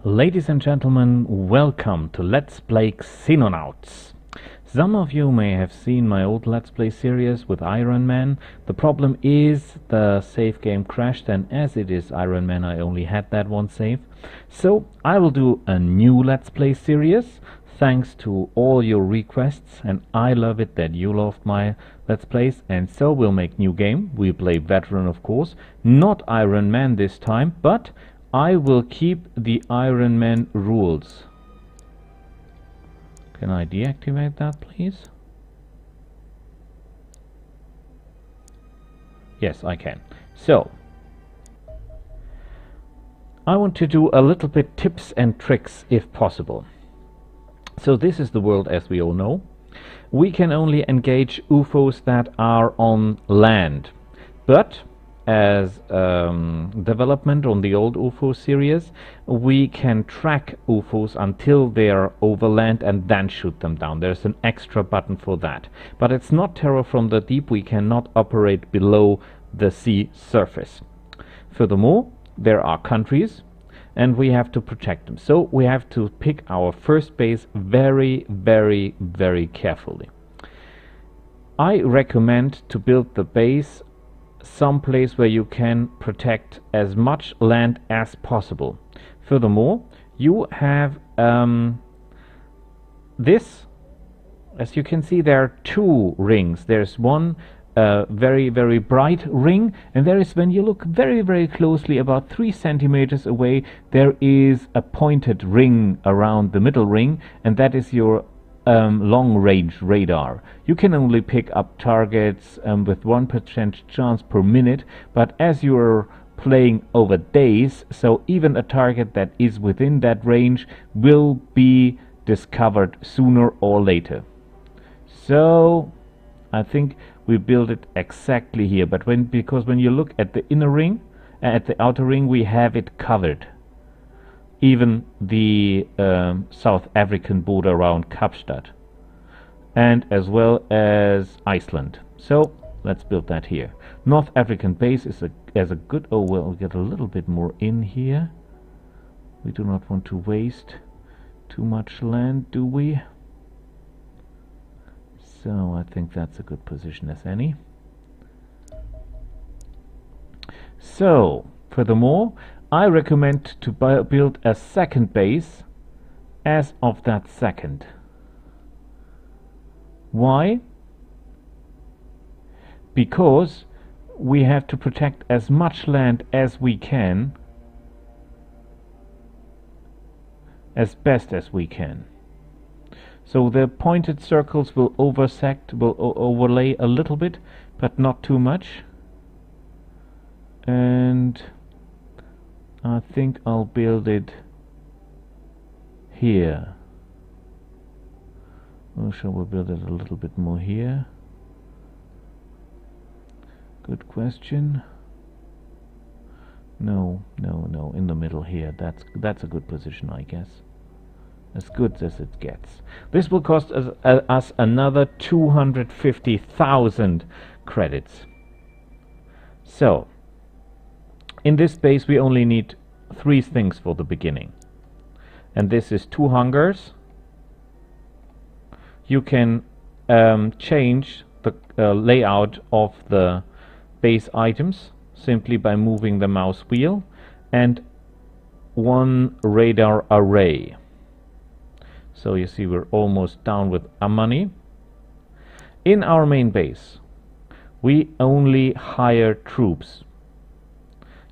Ladies and gentlemen, welcome to Let's Play Xenonauts. Some of you may have seen my old Let's Play series with Iron Man. The problem is the save game crashed, and as it is Iron Man, I only had that one save. So I will do a new Let's Play series thanks to all your requests, and I love it that you loved my Let's Plays, and so we'll make new game. We play veteran, of course, not Iron Man this time, but I will keep the Iron Man rules. Can I deactivate that, please? Yes, I can. So, I want to do a little bit tips and tricks if possible. So this is the world as we all know. We can only engage UFOs that are on land, but as development on the old UFO series, we can track UFOs until they are over land and then shoot them down. There's an extra button for that. But it's not terror from the deep. We cannot operate below the sea surface. Furthermore, there are countries and we have to protect them. So we have to pick our first base very, very, very carefully. I recommend to build the base someplace where you can protect as much land as possible. Furthermore, you have this. As you can see, there are two rings. There's one very, very bright ring, and there is, when you look very, very closely, about 3 centimeters away, there is a pointed ring around the middle ring, and that is your long-range radar. You can only pick up targets with 1% chance per minute, but as you're playing over days, so even a target that is within that range will be discovered sooner or later. So I think we build it exactly here, but because when you look at the inner ring, at the outer ring, we have it covered. Even the South African border around Kapstadt, and as well as Iceland. So let's build that here. North African base is a good. Oh well, we'll get a little bit more in here. We do not want to waste too much land, do we? So I think that's a good position as any. So furthermore, I recommend to build a second base as of that second. Why? Because we have to protect as much land as we can, as best as we can. So the pointed circles will overlay a little bit, but not too much. And I think I'll build it here. Or shall we build it a little bit more here? Good question. No, in the middle here. That's a good position, I guess. As good as it gets. This will cost us another 250,000 credits. So in this base we only need 3 things for the beginning, and this is 2 hangars. You can change the layout of the base items simply by moving the mouse wheel, and 1 radar array. So you see we're almost down with our money. In our main base we only hire troops.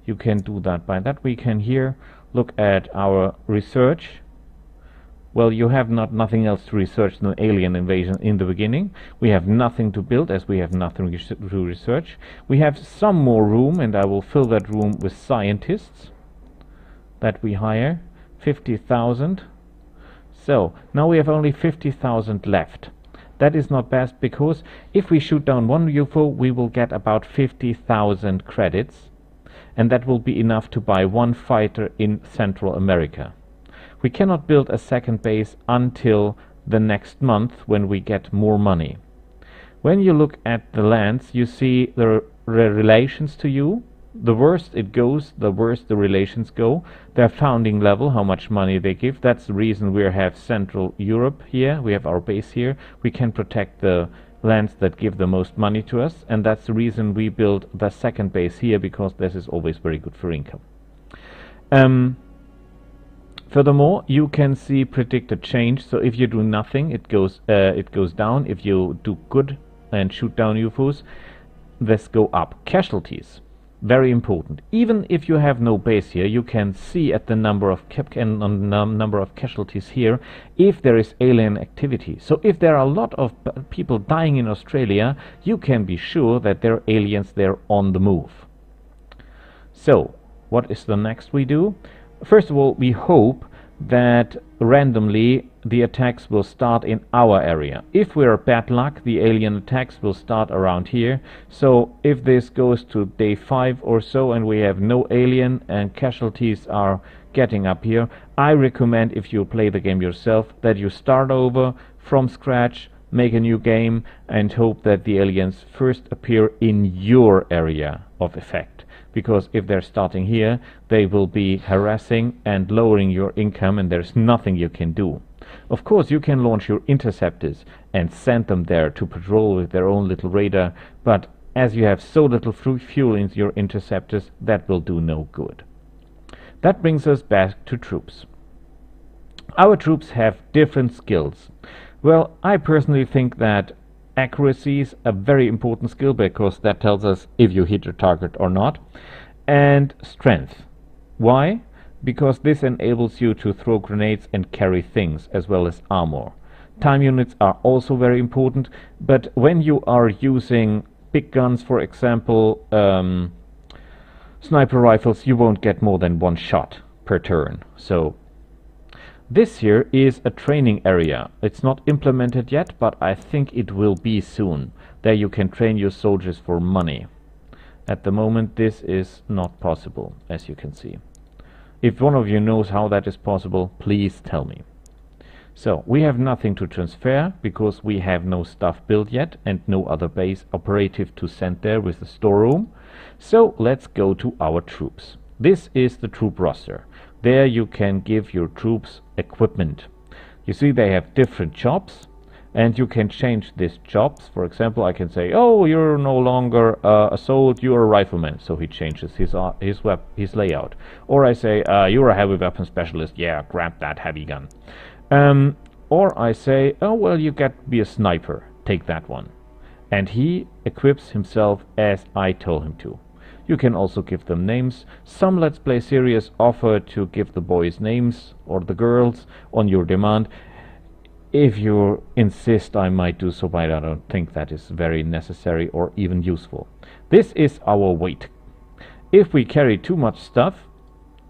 You can do that. By that we can here look at our research. Well, you have nothing else to research than alien invasion in the beginning. We have nothing to build as we have nothing to research. We have some more room, and I will fill that room with scientists that we hire. 50,000. So now we have only 50,000 left. That is not bad, because if we shoot down 1 UFO we will get about 50,000 credits, and that will be enough to buy 1 fighter in Central America. We cannot build a second base until the next month when we get more money. When you look at the lands, you see the relations to you. The worse it goes, the worse the relations go. Their founding level, how much money they give. That's the reason we have Central Europe here. We have our base here. We can protect the lands that give the most money to us, and that's the reason we build the second base here, because this is always very good for income. Furthermore, you can see predicted change. So if you do nothing, it goes down. If you do good and shoot down UFOs, this go up. Casualties, very important. Even if you have no base here, you can see at the number of casualties here if there is alien activity. So if there are a lot of people dying in Australia, you can be sure that there are aliens there on the move. So what is the next we do? First of all, we hope that randomly the attacks will start in our area. If we're bad luck, the alien attacks will start around here. So if this goes to day 5 or so and we have no alien and casualties are getting up here, I recommend, if you play the game yourself, that you start over from scratch, make a new game, and hope that the aliens first appear in your area of effect. Because if they're starting here, they will be harassing and lowering your income, and there's nothing you can do. Of course, you can launch your interceptors and send them there to patrol with their own little radar, but as you have so little fuel in your interceptors, that will do no good. That brings us back to troops. Our troops have different skills. Well, I personally think that accuracy is a very important skill, because that tells us if you hit your target or not. And strength. Why? Because this enables you to throw grenades and carry things as well as armor. Time units are also very important, but when you are using big guns, for example sniper rifles, you won't get more than one shot per turn. So this here is a training area. It's not implemented yet, but I think it will be soon. There you can train your soldiers for money. At the moment this is not possible, as you can see. If one of you knows how that is possible, please tell me. So we have nothing to transfer because we have no stuff built yet and no other base operative to send there with the storeroom. So let's go to our troops. This is the troop roster. There you can give your troops equipment. You see they have different jobs, and you can change these jobs. For example, I can say, oh, you're no longer a soldier, you're a rifleman. So he changes his layout. Or I say, you're a heavy weapon specialist. Yeah, grab that heavy gun. Or I say, oh, well, you get to be a sniper. Take that one. And he equips himself as I told him to. You can also give them names. Some Let's Play series offer to give the boys names, or the girls, on your demand. If you insist, I might do so, but I don't think that is very necessary or even useful. This is our weight. If we carry too much stuff,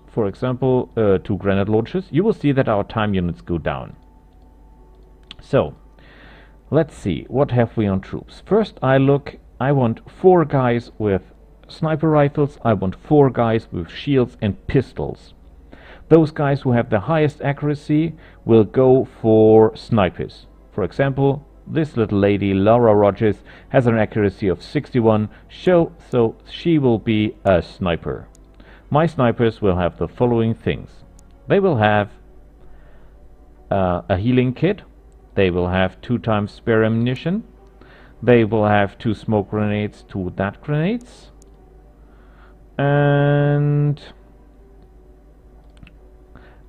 for example 2 grenade launchers, you will see that our time units go down. So let's see, what have we on troops? First I want 4 guys with sniper rifles. I want 4 guys with shields and pistols. Those guys who have the highest accuracy will go for snipers. For example, this little lady, Laura Rogers, has an accuracy of 61, so she will be a sniper. My snipers will have the following things. They will have a healing kit. They will have 2 times spare ammunition. They will have 2 smoke grenades, 2 dart grenades. And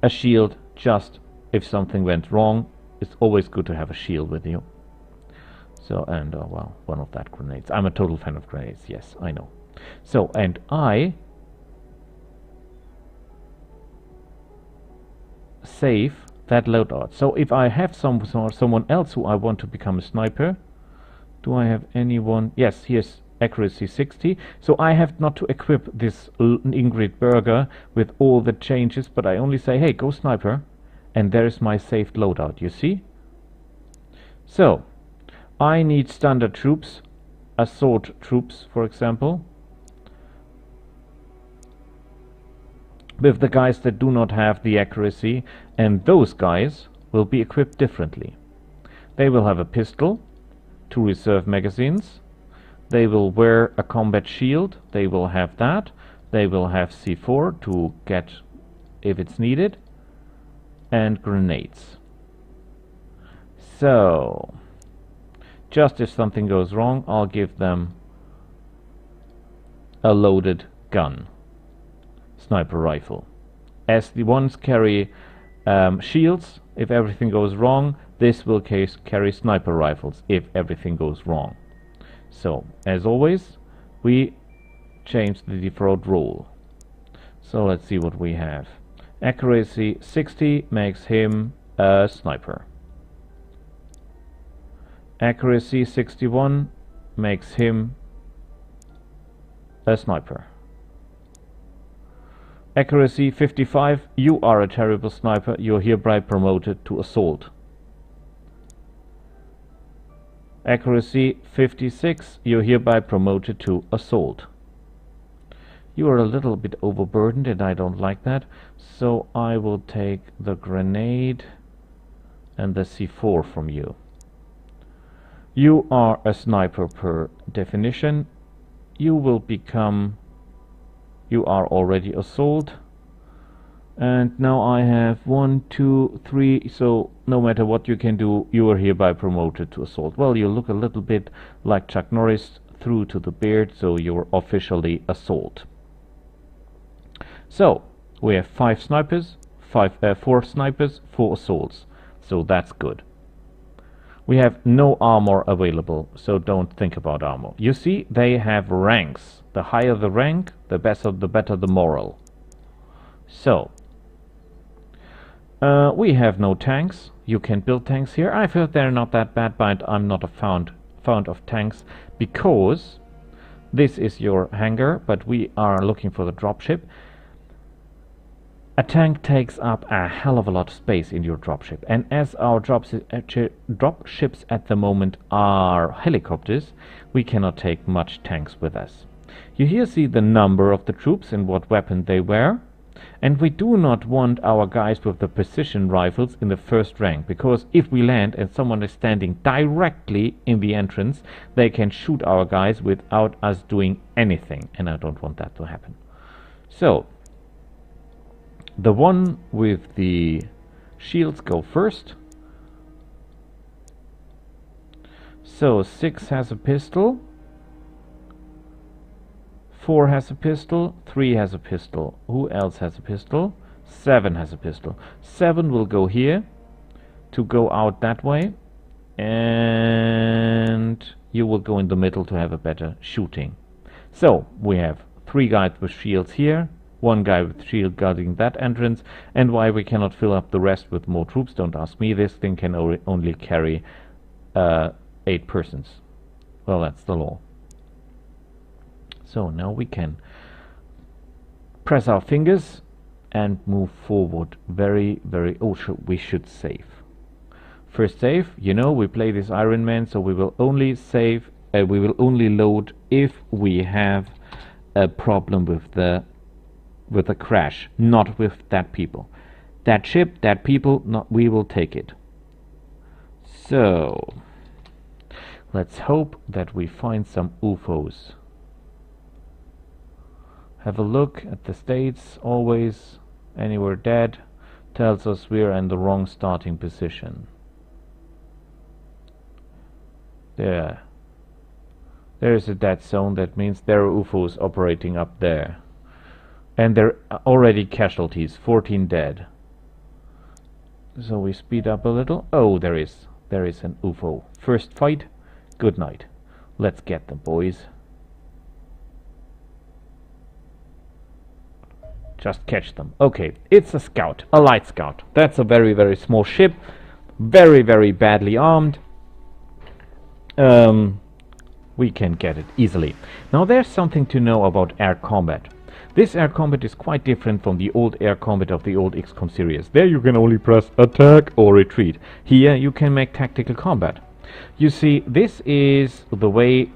a shield, just if something went wrong. It's always good to have a shield with you. So, and well, one of that grenades. I'm a total fan of grenades, yes, I know. So, and I save that loadout. So if I have someone else who I want to become a sniper, do I have anyone? Yes, here's accuracy 60. So I have not to equip this Ingrid Berger with all the changes, but I only say, hey, go sniper, and there's my saved loadout, you see? So I need standard troops, assault troops, for example, with the guys that do not have the accuracy, and those guys will be equipped differently. They will have a pistol, 2 reserve magazines. They will wear a combat shield. They will have that. They will have C4 to get if it's needed, and grenades. So, just if something goes wrong, I'll give them a loaded gun, sniper rifle. As the ones carry shields, if everything goes wrong, this will carry sniper rifles if everything goes wrong. So, as always, we change the default rule. So let's see what we have. Accuracy 60 makes him a sniper. Accuracy 61 makes him a sniper. Accuracy 55, you are a terrible sniper, you're hereby promoted to assault. Accuracy 56, you're hereby promoted to assault. You are a little bit overburdened and I don't like that, so I will take the grenade and the C4 from you. You are a sniper per definition. You will become... You are already assault. And now I have 1, 2, 3, so no matter what you can do, you are hereby promoted to assault. Well, you look a little bit like Chuck Norris through to the beard, so you're officially assault. So, we have 5 snipers, 4 snipers, 4 assaults. So that's good. We have no armor available, so don't think about armor. You see, they have ranks. The higher the rank, the better the moral. So, we have no tanks. You can build tanks here. I've heard they're not that bad, but I'm not a fond of tanks, because this is your hangar, but we are looking for the dropship. A tank takes up a hell of a lot of space in your dropship, and as our dropships at the moment are helicopters, we cannot take much tanks with us. You here see the number of the troops and what weapon they wear, and we do not want our guys with the precision rifles in the first rank, because if we land and someone is standing directly in the entrance, they can shoot our guys without us doing anything, and I don't want that to happen. So, the one with the shields go first. So 6 has a pistol, 4 has a pistol, 3 has a pistol. Who else has a pistol? 7 has a pistol. 7 will go here to go out that way, and you will go in the middle to have a better shooting. So we have 3 guys with shields here, 1 guy with shield guarding that entrance, and why we cannot fill up the rest with more troops, don't ask me. This thing can only carry 8 persons. Well, that's the law. So now we can press our fingers and move forward very, very... Oh, we should save. First save, you know, we play this Iron Man, so we will only save, we will only load if we have a problem with the crash, not with that people. That ship, that people, not, we will take it. So, let's hope that we find some UFOs. Have a look at the states. Always anywhere dead tells us we're in the wrong starting position. There is a dead zone. That means there are UFOs operating up there. And there are already casualties, 14 dead. So we speed up a little. Oh, there is an UFO. First fight, good night. Let's get them, boys. Just catch them. Okay, it's a scout, a light scout. That's a very, very small ship. Very, very badly armed. We can get it easily. Now there's something to know about air combat. This air combat is quite different from the old air combat of the old XCOM series. There you can only press attack or retreat. Here you can make tactical combat. You see, this is the way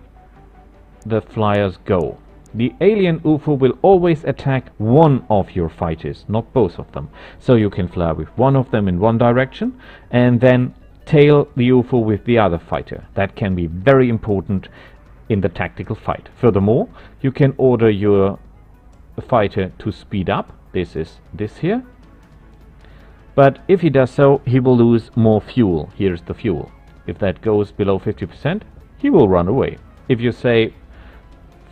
the flyers go. The alien UFO will always attack one of your fighters, not both of them. So you can fly with one of them in one direction and then tail the UFO with the other fighter. That can be very important in the tactical fight. Furthermore, you can order your fighter to speed up. This is this here. But if he does so, he will lose more fuel. Here's the fuel. If that goes below 50%, he will run away. If you say,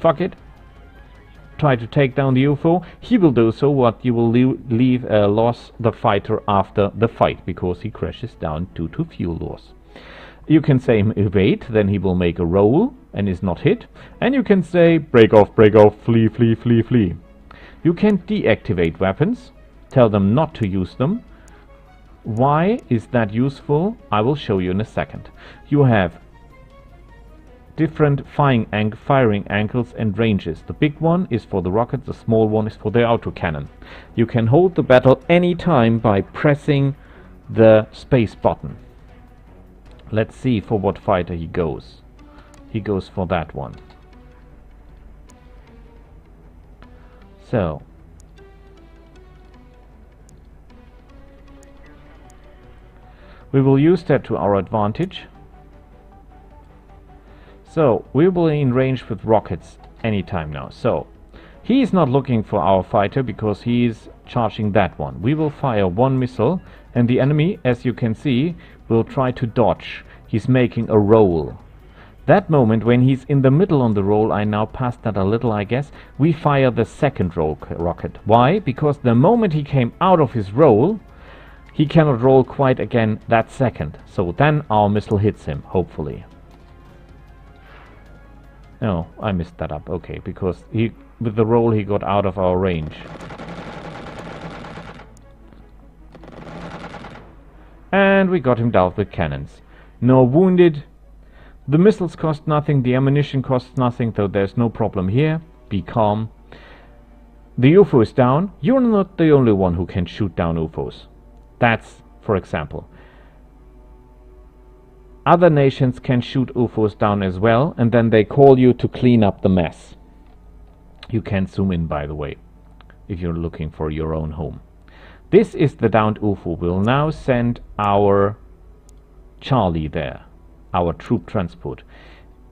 fuck it, try to take down the UFO, he will do so, what you will leave loss the fighter after the fight, because he crashes down due to fuel loss. You can say evade, then he will make a roll and is not hit. And you can say break off, flee, flee, flee, flee. You can deactivate weapons, tell them not to use them. Why is that useful? I will show you in a second. You have different firing angles and ranges. The big one is for the rockets, the small one is for the autocannon. You can hold the battle anytime by pressing the space button. Let's see for what fighter he goes. He goes for that one. So we will use that to our advantage. So we will be in range with rockets anytime now. So he is not looking for our fighter because he is charging that one. We will fire one missile and the enemy, as you can see, will try to dodge. He's making a roll. That moment when he's in the middle on the roll, I now passed that a little I guess, we fire the second rocket. Why? Because the moment he came out of his roll, he cannot roll quite again that second. So then our missile hits him, hopefully. No, I messed that up. Okay, because with the roll he got out of our range. And we got him down with cannons. No wounded. The missiles cost nothing, the ammunition costs nothing, so there's no problem here. Be calm. The UFO is down. You're not the only one who can shoot down UFOs. That's, for example. Other nations can shoot UFOs down as well, and then they call you to clean up the mess. You can zoom in, by the way, if you're looking for your own home. This is the downed UFO. We'll now send our Charlie there, our troop transport.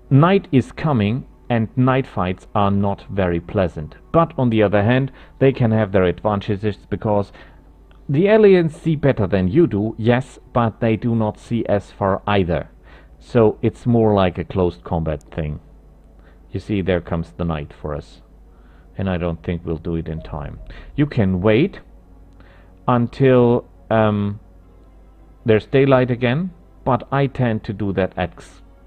Night is coming, and night fights are not very pleasant. But on the other hand, they can have their advantages because the aliens see better than you do, yes, but they do not see as far either. So it's more like a close combat thing. You see, there comes the night for us. And I don't think we'll do it in time. You can wait until there's daylight again, but I tend to do that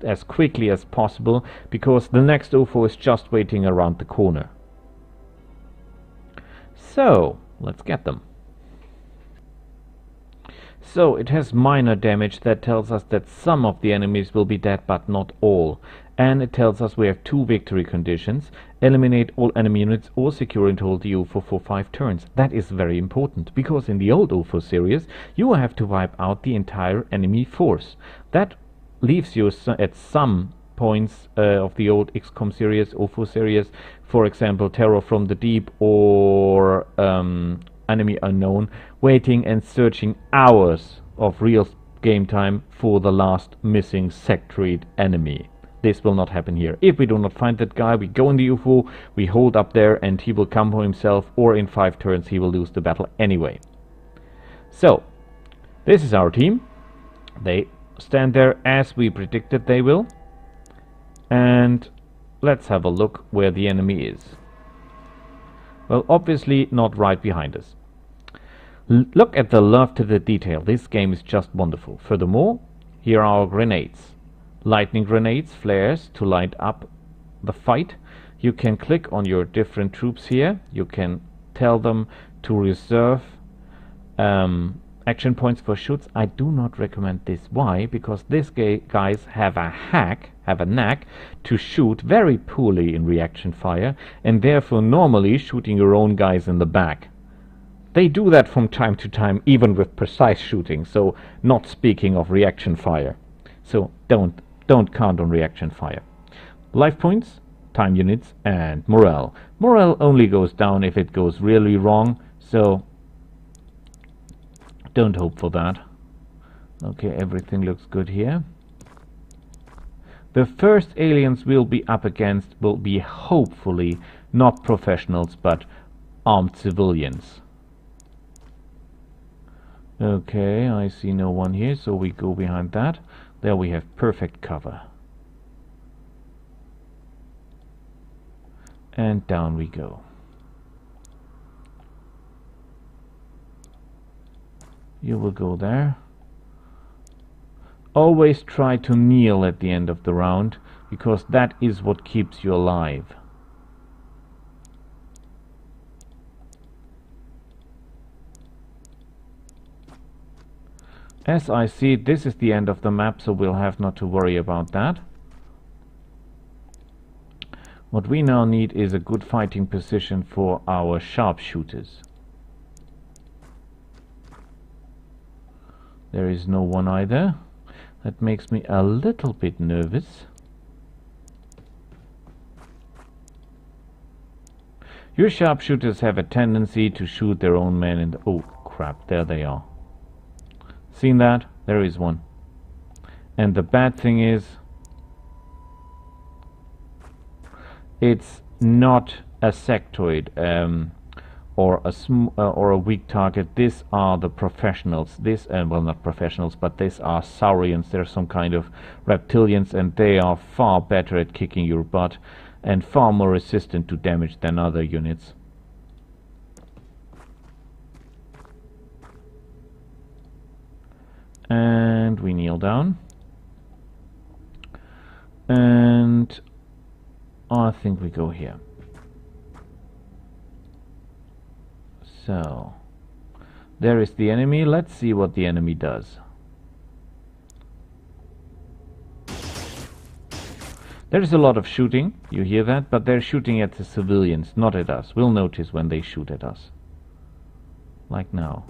as quickly as possible because the next UFO is just waiting around the corner. So, let's get them. So it has minor damage that tells us that some of the enemies will be dead but not all. And it tells us we have 2 victory conditions. Eliminate all enemy units or secure and hold the UFO for 5 turns. That is very important because in the old UFO series you have to wipe out the entire enemy force. That leaves you at some points of the old XCOM series, UFO series, for example Terror from the Deep or Enemy Unknown, waiting and searching hours of real game time for the last missing sectoid enemy. This will not happen here. If we do not find that guy, we go in the UFO, we hold up there and he will come for himself, or in 5 turns he will lose the battle anyway. So, this is our team. They stand there as we predicted they will. And let's have a look where the enemy is. Well, obviously not right behind us. Look at the love to the detail. This game is just wonderful. Furthermore, here are our grenades. Lightning grenades, flares to light up the fight. You can click on your different troops here. You can tell them to reserve action points for shoots. I do not recommend this. Why? Because these guys have a knack to shoot very poorly in reaction fire, and therefore normally shooting your own guys in the back. They do that from time to time, even with precise shooting, so not speaking of reaction fire. So don't count on reaction fire. Life points, time units, and morale. Morale only goes down if it goes really wrong, so don't hope for that. Okay, everything looks good here. The first aliens we'll be up against will be hopefully not professionals, but armed civilians. Okay, I see no one here, so we go behind that. There we have perfect cover. And down we go. You will go there. Always try to kneel at the end of the round, because that is what keeps you alive. As I see it, this is the end of the map, so we'll have not to worry about that. What we now need is a good fighting position for our sharpshooters. There is no one either. That makes me a little bit nervous. Your sharpshooters have a tendency to shoot their own men in the... Oh crap, there they are. Seen that? There is one. And the bad thing is, it's not a sectoid or a weak target. These are the professionals. This well, not professionals, but these are saurians. They're some kind of reptilians, and they are far better at kicking your butt and far more resistant to damage than other units. And we kneel down, and I think we go here. So there is the enemy. Let's see what the enemy does. There is a lot of shooting, you hear that, but they're shooting at the civilians, not at us. We'll notice when they shoot at us. Like now.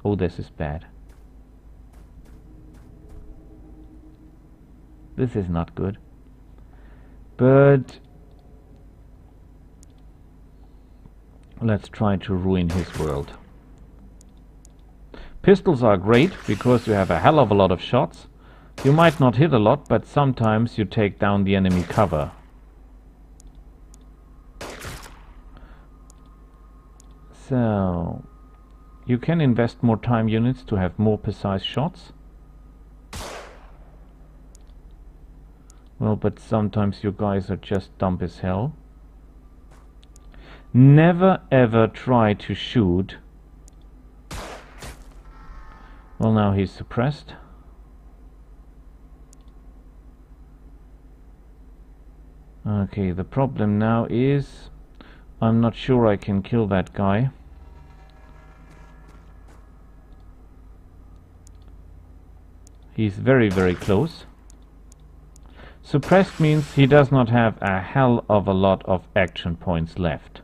Oh, this is bad. This is not good. But let's try to ruin his world. Pistols are great because you have a hell of a lot of shots. You might not hit a lot, but sometimes you take down the enemy cover. So you can invest more time units to have more precise shots. Well, but sometimes you guys are just dumb as hell. Never ever try to shoot. Well, now he's suppressed. Okay, the problem now is I'm not sure I can kill that guy. He's very, very close. Suppressed means he does not have a hell of a lot of action points left.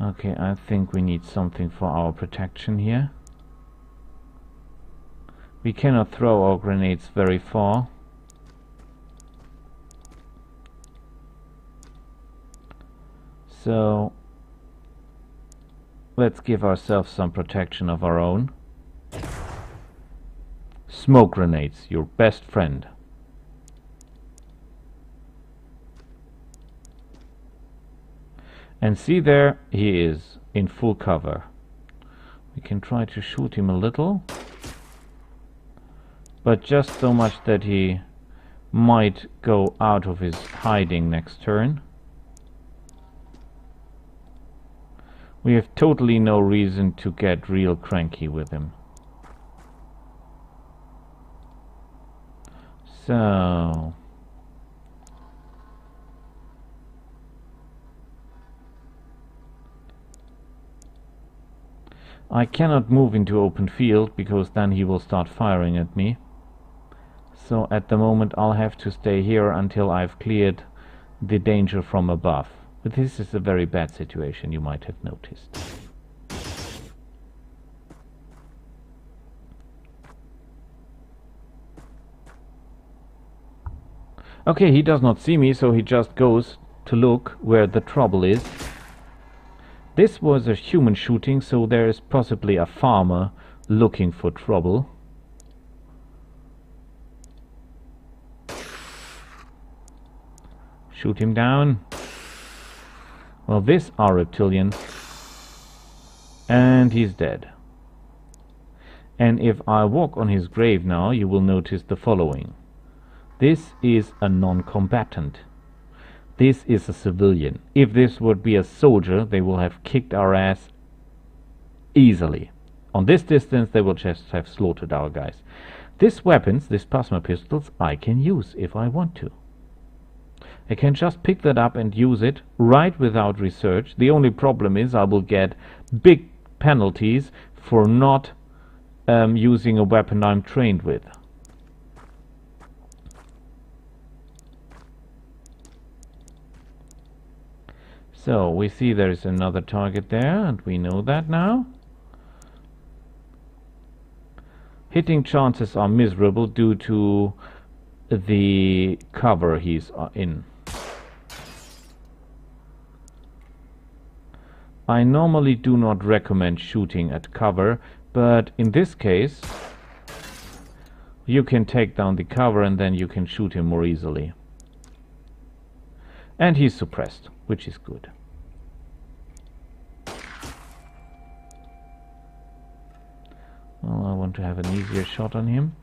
Okay, I think we need something for our protection here. We cannot throw our grenades very far. So let's give ourselves some protection of our own. Smoke grenades, your best friend. And see, there he is in full cover. We can try to shoot him a little, but just so much that he might go out of his hiding next turn. We have totally no reason to get real cranky with him. So I cannot move into open field because then he will start firing at me. So at the moment I'll have to stay here until I've cleared the danger from above. But this is a very bad situation, you might have noticed. Okay, he does not see me, so he just goes to look where the trouble is. This was a human shooting, so there is possibly a farmer looking for trouble. Shoot him down. Well, this are reptilian, and he's dead. And if I walk on his grave now, you will notice the following. This is a non-combatant. This is a civilian. If this would be a soldier, they will have kicked our ass easily. On this distance, they will just have slaughtered our guys. These weapons, these plasma pistols, I can use if I want to. I can just pick that up and use it right without research. The only problem is I will get big penalties for not using a weapon I'm trained with. So we see there is another target there, and we know that now. Hitting chances are miserable due to the cover he's in. I normally do not recommend shooting at cover, but in this case you can take down the cover and then you can shoot him more easily. And he's suppressed, which is good. Well, I want to have an easier shot on him.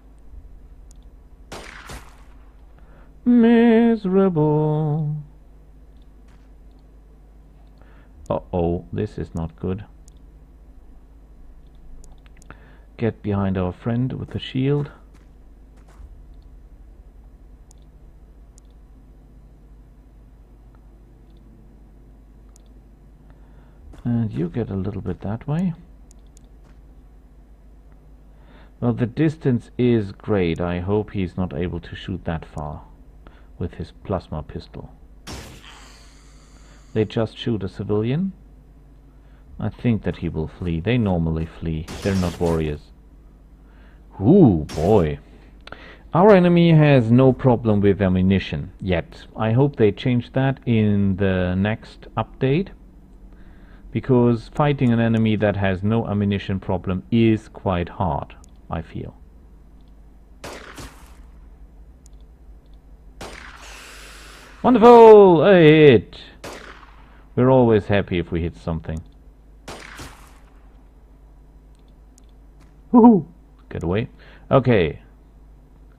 Miserable. Uh-oh, this is not good. Get behind our friend with the shield. And you get a little bit that way. Well, the distance is great. I hope he's not able to shoot that far with his plasma pistol. They just shoot a civilian. I think that he will flee. They normally flee. They're not warriors. Ooh, boy. Our enemy has no problem with ammunition yet. I hope they change that in the next update, because fighting an enemy that has no ammunition problem is quite hard, I feel. Wonderful! A hit! We're always happy if we hit something. Woohoo! Get away. Okay.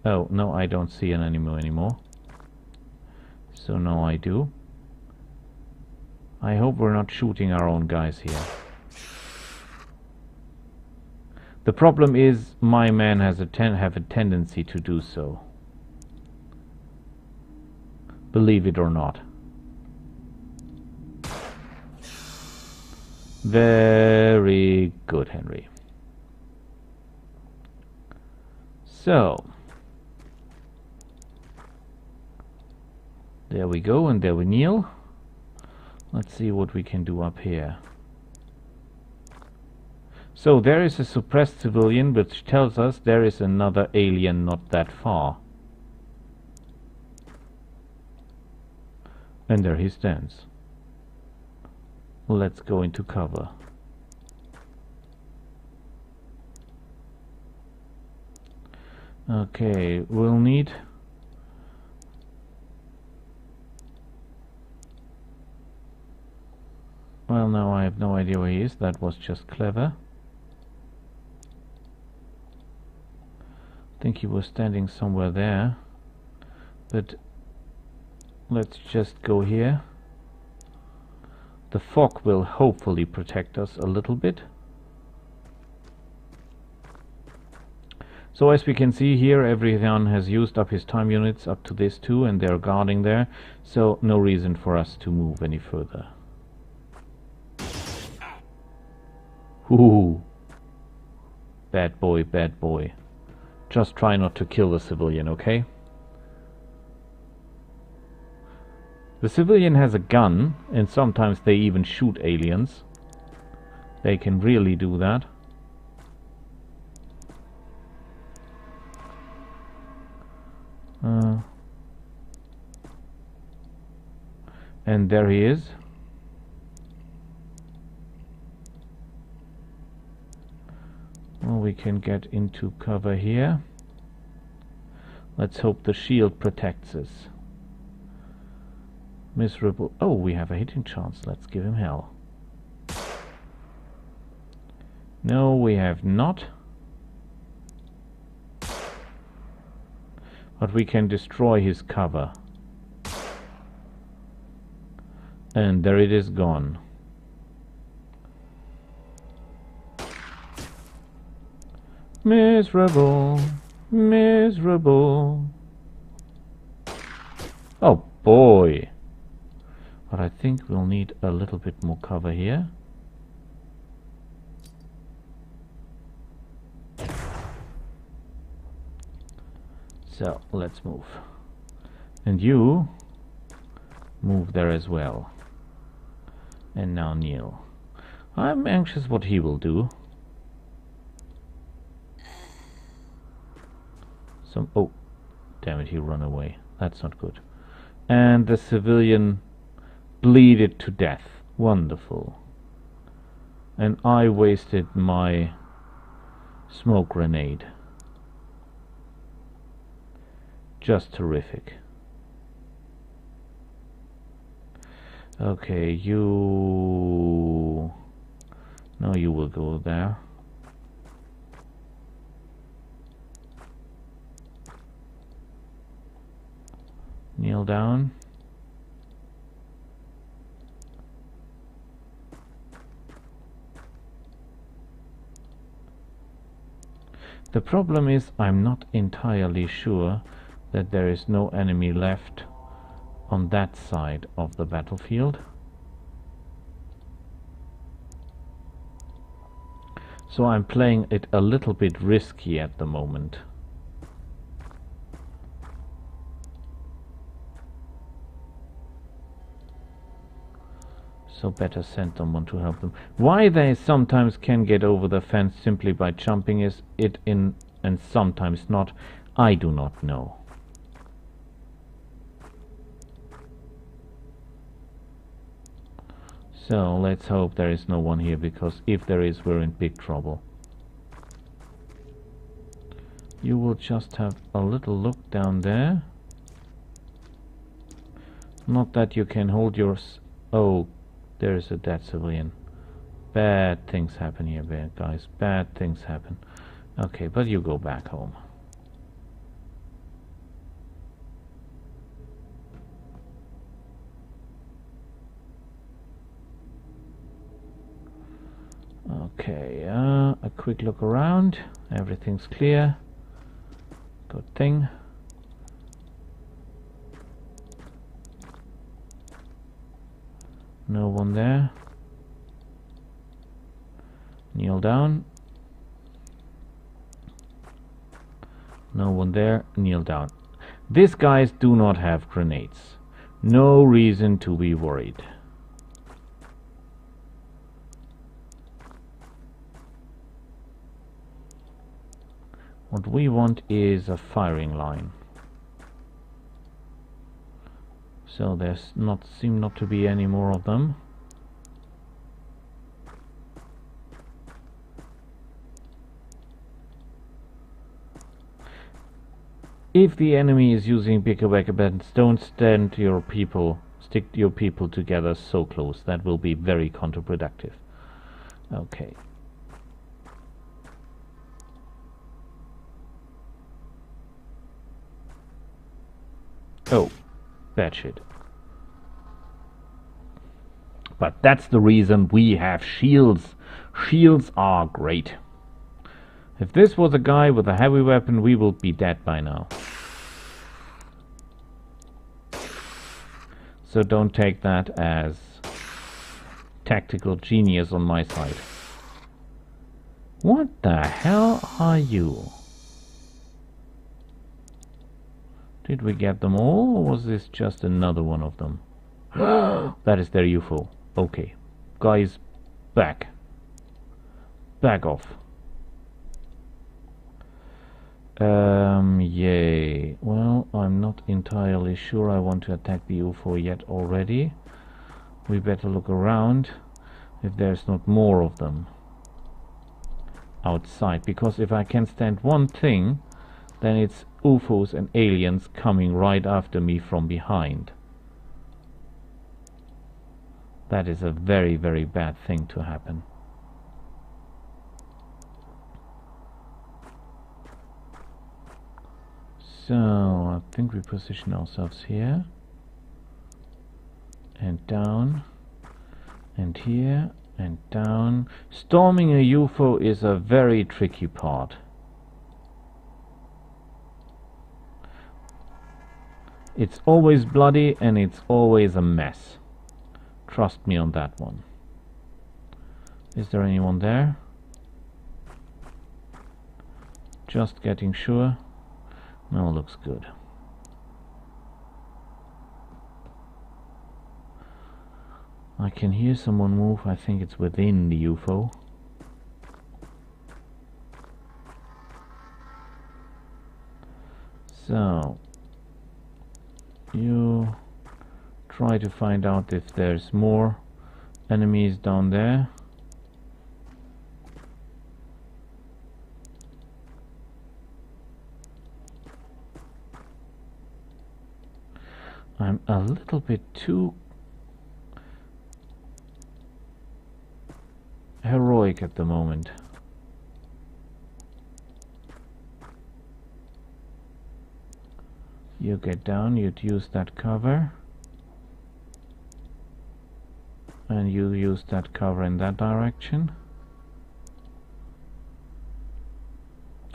Oh, no, I don't see an enemy anymore. So now I do. I hope we're not shooting our own guys here. The problem is my men have a tendency to do so. Believe it or not. Very good, Henry. So, there we go, and there we kneel. Let's see what we can do up here. So there is a suppressed civilian, which tells us there is another alien not that far. And there he stands. Let's go into cover. Okay, we'll need... Well, now I have no idea where he is. That was just clever. I think he was standing somewhere there. But let's just go here. The fog will hopefully protect us a little bit. So as we can see here, everyone has used up his time units up to this too, and they're guarding there. So no reason for us to move any further. Ooh. Bad boy, bad boy. Just try not to kill the civilian, okay? The civilian has a gun, and sometimes they even shoot aliens. They can really do that. And there he is. Well, we can get into cover here. Let's hope the shield protects us. Miserable. Oh, we have a hitting chance. Let's give him hell. No, we have not. But we can destroy his cover. And there it is gone. Miserable. Miserable. Oh boy. But I think we'll need a little bit more cover here. So let's move. And you move there as well. And now kneel. I'm anxious what he will do. Oh, damn it, he ran away. That's not good. And the civilian bleeded to death. Wonderful. And I wasted my smoke grenade. Just terrific. Okay, you... No, you will go there. Kneel down. The problem is I'm not entirely sure that there is no enemy left on that side of the battlefield. So I'm playing it a little bit risky at the moment. So better send someone to help them. Why they sometimes can get over the fence simply by jumping it in and sometimes not, I do not know. So let's hope there is no one here, because if there is, we're in big trouble. You will just have a little look down there. Not that you can hold your... Oh, there's a dead civilian. Bad things happen here, guys. Bad things happen. Okay, but you go back home. Okay, a quick look around. Everything's clear. Good thing. No one there. Kneel down. No one there. Kneel down. These guys do not have grenades. No reason to be worried. What we want is a firing line. So there's seem not to be any more of them. If the enemy is using bigger weapons, don't stick your people together so close. That will be very counterproductive. Okay. Oh, bad shit. But that's the reason we have shields. Shields are great. If this was a guy with a heavy weapon, we will be dead by now. So don't take that as tactical genius on my side. What the hell are you? Did we get them all, or was this just another one of them? That is their UFO. Okay. Guys, back. Back off. Yay. Well, I'm not entirely sure I want to attack the UFO yet already. We better look around if there's not more of them outside, because if I can stand one thing, then it's UFOs and aliens coming right after me from behind. That is a very, very bad thing to happen. So I think we position ourselves here and down and here and down. Storming a UFO is a very tricky part. It's always bloody and it's always a mess. Trust me on that one. Is there anyone there? Just getting sure. No, looks good. I can hear someone move. I think it's within the UFO. So you try to find out if there's more enemies down there. I'm a little bit too heroic at the moment. You get down, you'd use that cover, and you use that cover in that direction.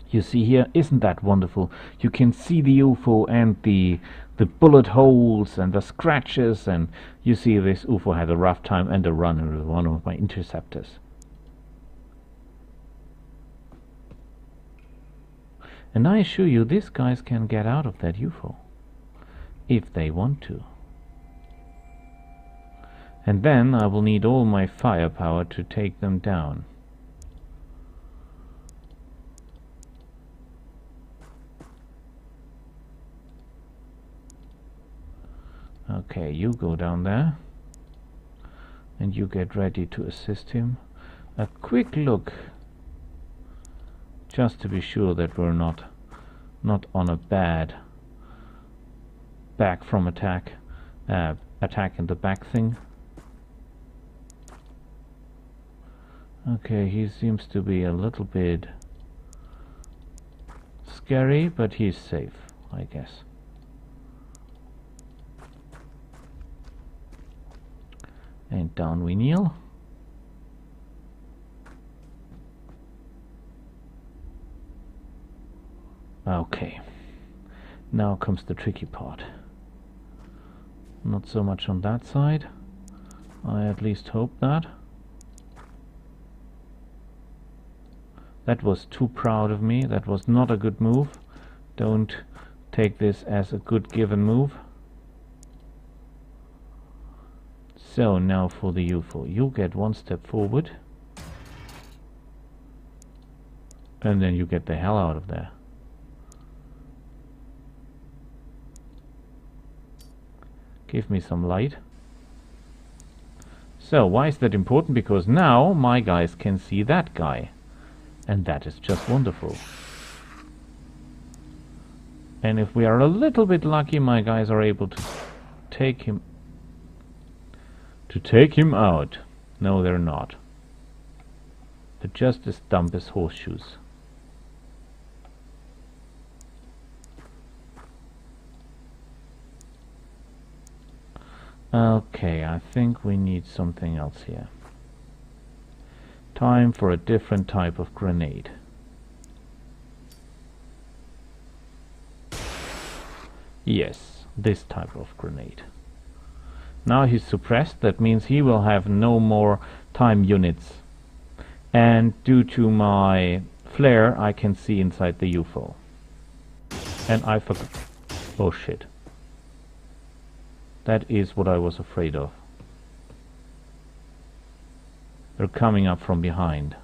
You see here, isn't that wonderful? You can see the UFO and the bullet holes and the scratches, and you see this UFO had a rough time and a runner with one of my interceptors. And I assure you, these guys can get out of that UFO if they want to. And then I will need all my firepower to take them down. Okay, you go down there and you get ready to assist him. A quick look, just to be sure that we're not on a bad back from attack in the back thing. Okay, he seems to be a little bit scary, but he's safe, I guess. And down we kneel. Okay, now comes the tricky part. Not so much on that side. I at least hope that. That was too proud of me. That was not a good move. Don't take this as a good given move. So now for the UFO. You get one step forward. And then you get the hell out of there. Give me some light. So why is that important? Because now my guys can see that guy. And that is just wonderful. And if we are a little bit lucky, my guys are able to take him out. No, they're not. They're just as dumb as horseshoes. Okay, I think we need something else here. Time for a different type of grenade. Yes, this type of grenade. Now he's suppressed, that means he will have no more time units. And due to my flare, I can see inside the UFO. And I forgot. Oh shit. That is what I was afraid of. They're coming up from behind.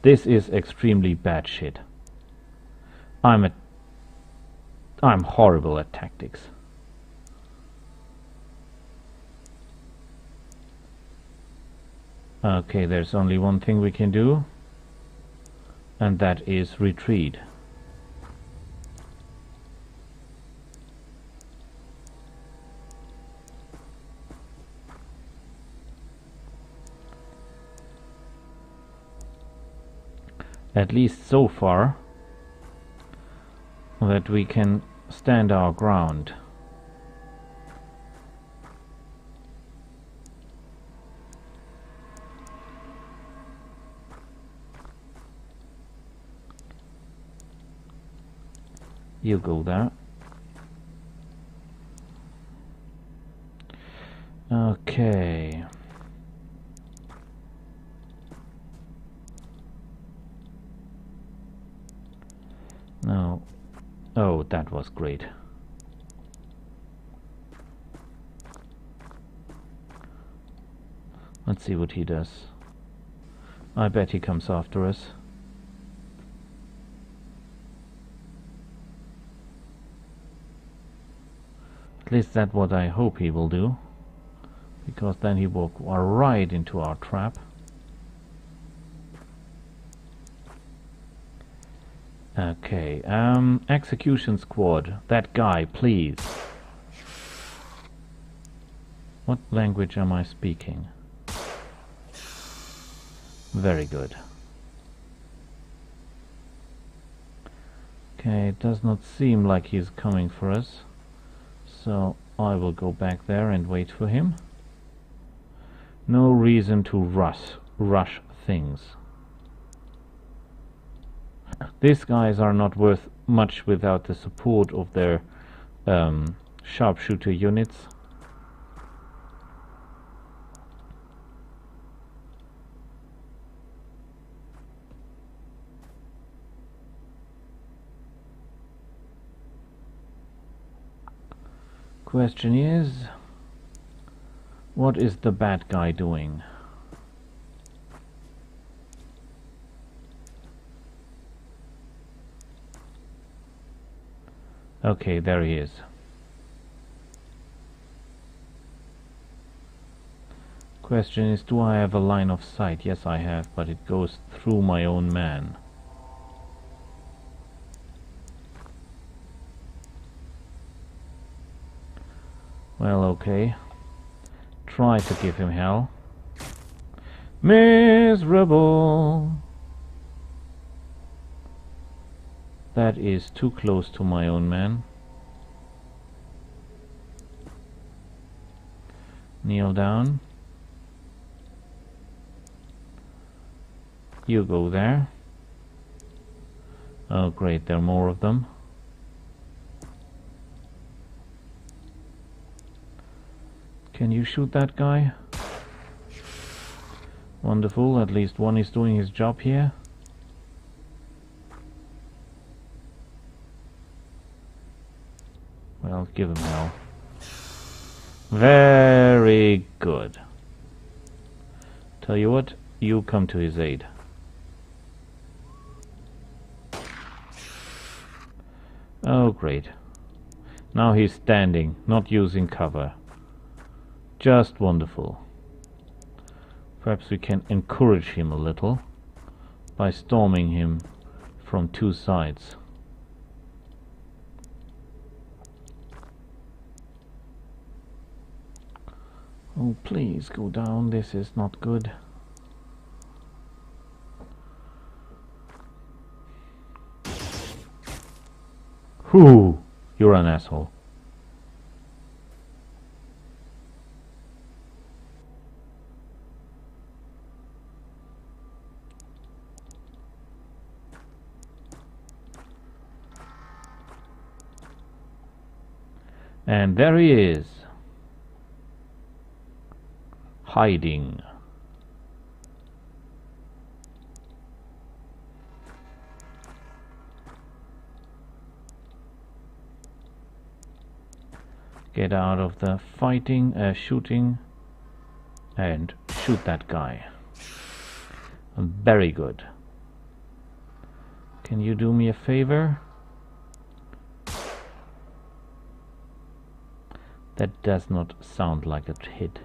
This is extremely bad shit. I'm horrible at tactics. Okay, there's only one thing we can do, and that is retreat. At least so far that we can stand our ground. You go there. Okay. Now, oh, that was great. Let's see what he does. I bet he comes after us. At least that's what I hope he will do, because then he will walk right into our trap. Okay, execution squad, that guy, please. What language am I speaking? Very good. Okay, it does not seem like he's coming for us, so I will go back there and wait for him. No reason to rush things. These guys are not worth much without the support of their sharpshooter units. Question is, what is the bad guy doing? Okay, there he is. Question is, do I have a line of sight? Yes, I have, but it goes through my own man. Well, okay. Try to give him hell. Miserable! That is too close to my own man. Kneel down. You go there. Oh great, there are more of them. Can you shoot that guy? Wonderful, at least one is doing his job here. Well, give him hell. Very good. Tell you what, you come to his aid. Oh great. Now he's standing, not using cover. Just wonderful. Perhaps we can encourage him a little by storming him from two sides. Oh, please go down. This is not good. Whew, you're an asshole. And there he is, hiding. Get out of the fighting, shooting, and shoot that guy. Very good. Can you do me a favor? That does not sound like a hit.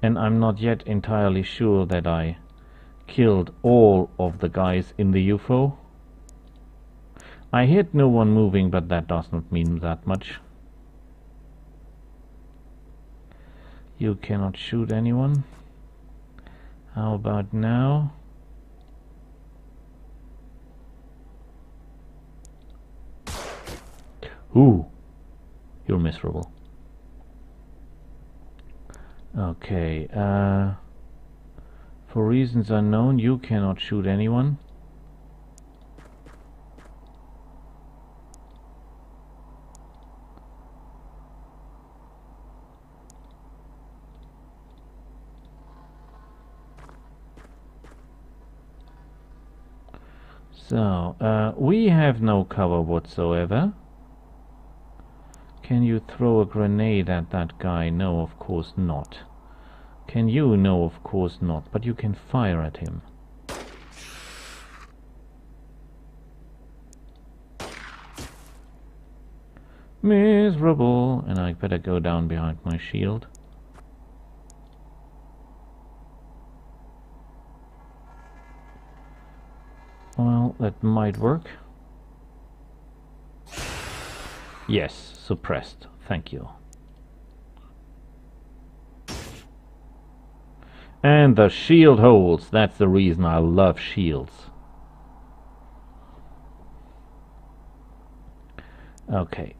And I'm not yet entirely sure that I killed all of the guys in the UFO. I hit no one moving, but that does not mean that much. You cannot shoot anyone. How about now? Ooh, you're miserable. Okay, for reasons unknown, you cannot shoot anyone. So, we have no cover whatsoever. Can you throw a grenade at that guy? No, of course not. Can you? No, of course not. But you can fire at him. Miserable. And I better go down behind my shield. Well, that might work. Yes, suppressed. Thank you. And the shield holds. That's the reason I love shields. Okay.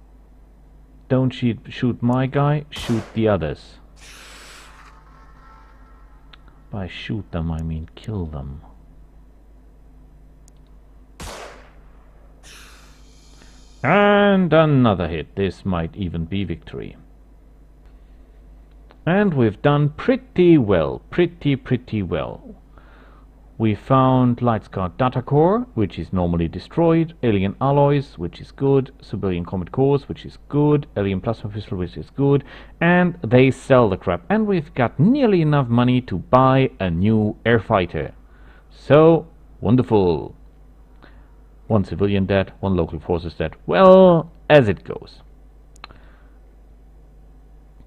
Don't shoot my guy, shoot the others. By shoot them, I mean kill them. And another hit. This might even be victory. And we've done pretty well. Pretty well. We found Lightscar data core, which is normally destroyed, alien alloys, which is good, civilian combat cores, which is good, alien plasma pistol, which is good, and they sell the crap. And we've got nearly enough money to buy a new air fighter. So, wonderful. One civilian dead, one local forces dead. Well, as it goes.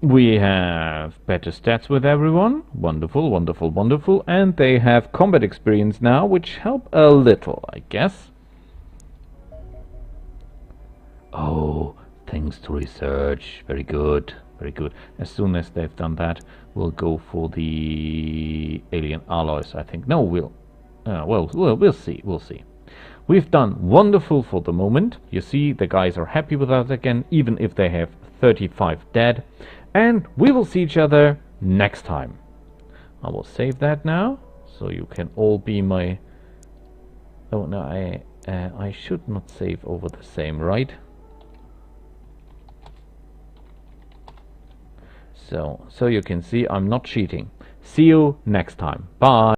We have better stats with everyone. Wonderful, wonderful, wonderful. And they have combat experience now, which help a little, I guess. Oh, things to research. Very good, very good. As soon as they've done that, we'll go for the alien alloys, I think. No, we'll see, we'll see. We've done wonderful for the moment. You see, the guys are happy with us again, even if they have 35 dead. And we will see each other next time. I will save that now, so you can all be my... Oh no, I should not save over the same, right? So you can see I'm not cheating. See you next time. Bye.